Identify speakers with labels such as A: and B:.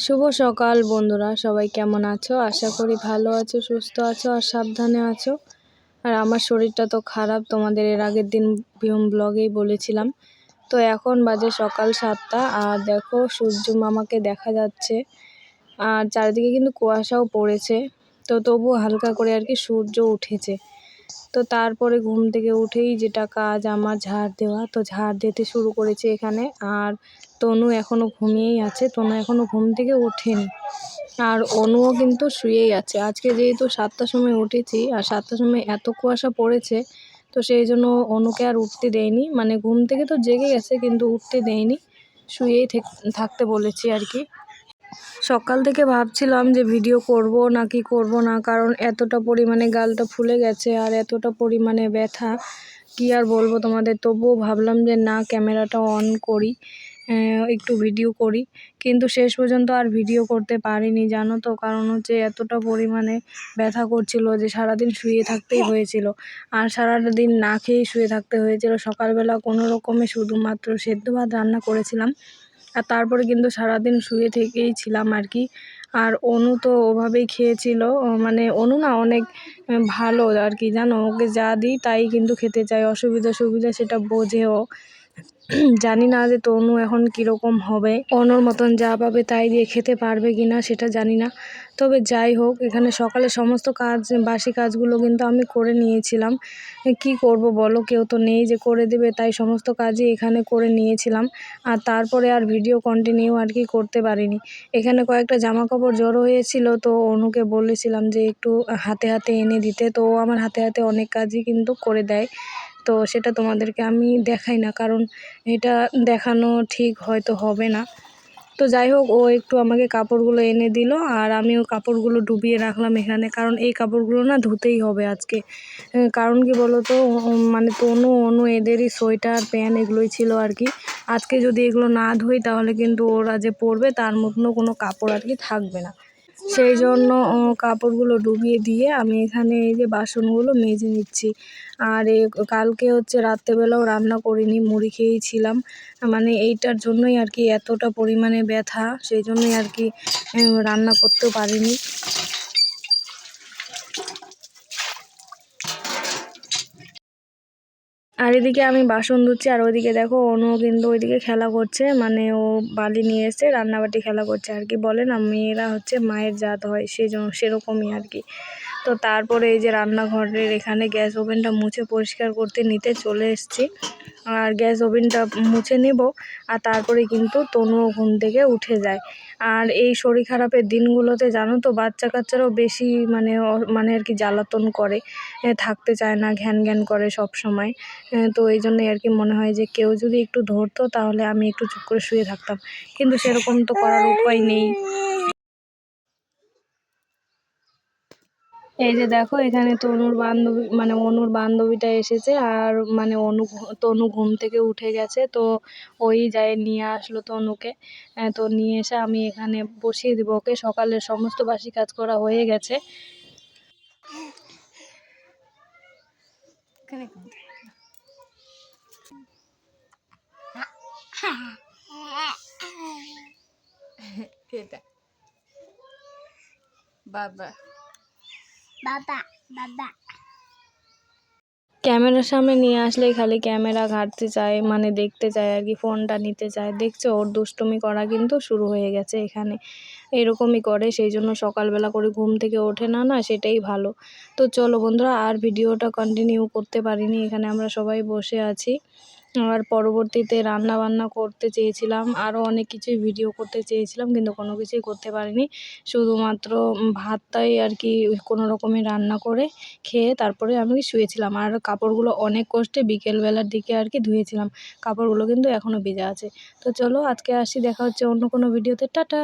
A: শুভ সকাল বন্ধুরা, সবাই কেমন আছো? আশা করি ভালো আছো, সুস্থ আছো আর সাবধানে আছো। আর আমার শরীরটা তো খারাপ, তোমাদের এর আগের দিন ব্লগেই বলেছিলাম। তো এখন বাজে সকাল 7টা আর দেখো সূর্য মামাকে দেখা যাচ্ছে। আর চারিদিকে কিন্তু কুয়াশাও পড়েছে, তো তবুও হালকা করে আর কি সূর্য উঠেছে। তো তারপরে ঘুম থেকে উঠেই যেটা কাজ আমার ঝাড় দেওয়া, তো ঝাড় দিতে শুরু করেছি এখানে। আর তনু এখনও ঘুমিয়েই আছে, তনু এখনও ঘুম থেকে ওঠেনি। আর অনুও কিন্তু শুয়েই আছে। আজকে যেহেতু 7টার সময় উঠেছি আর 7টার সময় এত কুয়াশা পড়েছে, তো সেই জন্য অনুকে আর উঠতে দেয়নি। মানে ঘুম থেকে তো জেগে গেছে কিন্তু উঠতে দেয়নি, শুয়েই থাকতে বলেছি আর কি। সকাল থেকে ভাবছিলাম যে ভিডিও করব নাকি করব না, কারণ এতটা পরিমাণে গালটা ফুলে গেছে আর এতটা পরিমাণে ব্যথা, কি আর বলবো তোমাদের। তবুও ভাবলাম যে না, ক্যামেরাটা অন করি, একটু ভিডিও করি। কিন্তু শেষ পর্যন্ত আর ভিডিও করতে পারিনি, জানো তো। কারণ হচ্ছে এতটা পরিমাণে ব্যথা করছিল যে সারাদিন শুয়ে থাকতেই হয়েছিল। আর সারাদিন না খেয়েই শুয়ে থাকতে হয়েছিল। সকালবেলা কোনো রকমে শুধুমাত্র সেদ্ধ ভাত রান্না করেছিলাম, আর তারপরে কিন্তু সারাদিন শুয়ে থেকেই ছিলাম আর কি। আর অনু তো ওভাবেই খেয়েছিল, মানে অনু না অনেক ভালো আর কি, জানো। ওকে যা দিই তাই কিন্তু খেতে চায়, অসুবিধা সুবিধা সেটা বোঝেও। জানি না যে তনু এখন কীরকম হবে, অনুর মতন যা পাবে তাই দিয়ে খেতে পারবে কি না সেটা জানি না। তবে যাই হোক, এখানে সকালে সমস্ত কাজ, বাসি কাজগুলো কিন্তু আমি করে নিয়েছিলাম। কি করব বলো, কেউ তো নেই যে করে দেবে, তাই সমস্ত কাজই এখানে করে নিয়েছিলাম। আর তারপরে আর ভিডিও কন্টিনিউ আর কি করতে পারিনি। এখানে কয়েকটা জামা কাপড় জড়ো হয়েছিল, তো অনুকে বলেছিলাম যে একটু হাতে হাতে এনে দিতে, তো ও আমার হাতে হাতে অনেক কাজই কিন্তু করে দেয়। তো সেটা তোমাদেরকে আমি দেখাই না, কারণ এটা দেখানো ঠিক হয়তো হবে না। তো যাই হোক, ও একটু আমাকে কাপড়গুলো এনে দিল আর আমিও কাপড়গুলো ডুবিয়ে রাখলাম এখানে, কারণ এই কাপড়গুলো না ধুতেই হবে আজকে। কারণ কি বলো তো, মানে তনু অনু এদেরই সোয়েটার প্যান্ট এগুলোই ছিল আর কি। আজকে যদি এগুলো না ধুই তাহলে কিন্তু ওরা যে পরবে তার মতনও কোনো কাপড় আর কি থাকবে না। সেই জন্য কাপড়গুলো ডুবিয়ে দিয়ে আমি এখানে এই যে বাসনগুলো মেজে নিচ্ছি। আর কালকে হচ্ছে রাত্রেবেলাও রান্না করিনি, মুড়ি খেয়েছিলাম। মানে এইটার জন্যই আর কি এতটা পরিমাণে ব্যথা, সেই জন্যই আর কি রান্না করতেও পারিনি। আর এদিকে আমি বাসন ধুচ্ছি, আর ওইদিকে দেখো অনু কিন্তু ওইদিকে খেলা করছে, মানে ও বালি নিয়ে এসে রান্নাবাটি খেলা করছে আর কি। বলে না, মেয়েরা হচ্ছে মায়ের জাত হয়, সেই জন্য সেরকমই আর কি। তো তারপরে এই যে রান্নাঘরের এখানে গ্যাস ওভেনটা মুছে পরিষ্কার করতে নিতে চলে এসেছি। আর গ্যাস ওভেনটা মুছে নেব, আর তারপরে কিন্তু তনুও ঘুম থেকে উঠে যায়। আর এই শরীর খারাপের দিনগুলোতে জানো তো, বাচ্চা কাচ্চারাও বেশি মানে আর কি জ্বালাতন করে, থাকতে চায় না, ঘ্যান ঘ্যান করে সব সময়। তো এই জন্যই আর কি মনে হয় যে কেউ যদি একটু ধরতো তাহলে আমি একটু চুপ করে শুয়ে থাকতাম, কিন্তু সেরকম তো করার উপায় নেই। এই যে দেখো, এখানে তনুর বান্ধবী মানে অনুর বান্ধবীটা এসেছে, আর মানে তনু ঘুম থেকে উঠে গেছে, তো ওই যায় নিয়ে আসলো তনুকে। তো নিয়ে এসে আমি এখানে বসিয়ে দিব ওকে। সকালের সমস্ত বাসি কাজ করা হয়ে গেছে। বাবা বাবা বাবা ক্যামেরার সামনে নিয়ে আসলেই খালি ক্যামেরা ঘাঁটতে চায়, মানে দেখতে চায় আর কি, ফোনটা নিতে চায়। দেখছো, ওর দুষ্টুমি করা কিন্তু শুরু হয়ে গেছে এখানে। এরকমই করে, সেই জন্য সকালবেলা করে ঘুম থেকে ওঠে না, সেটাই ভালো। তো চলো বন্ধুরা, আর ভিডিওটা কন্টিনিউ করতে পারিনি, এখানে আমরা সবাই বসে আছি। আর পরবর্তীতে রান্না বান্না করতে চেয়েছিলাম, আরও অনেক কিছুই ভিডিও করতে চেয়েছিলাম, কিন্তু কোনো কিছুই করতে পারিনি। শুধুমাত্র ভাতটাই আর কি কোনো রকমে রান্না করে খেয়ে তারপরে আমি শুয়েছিলাম। আর কাপড়গুলো অনেক কষ্টে বিকেলবেলার দিকে আর কি ধুয়েছিলাম, কাপড়গুলো কিন্তু এখনও ভেজা আছে। তো চলো আজকে আসি, দেখা হচ্ছে অন্য কোনো ভিডিওতে, টাটা।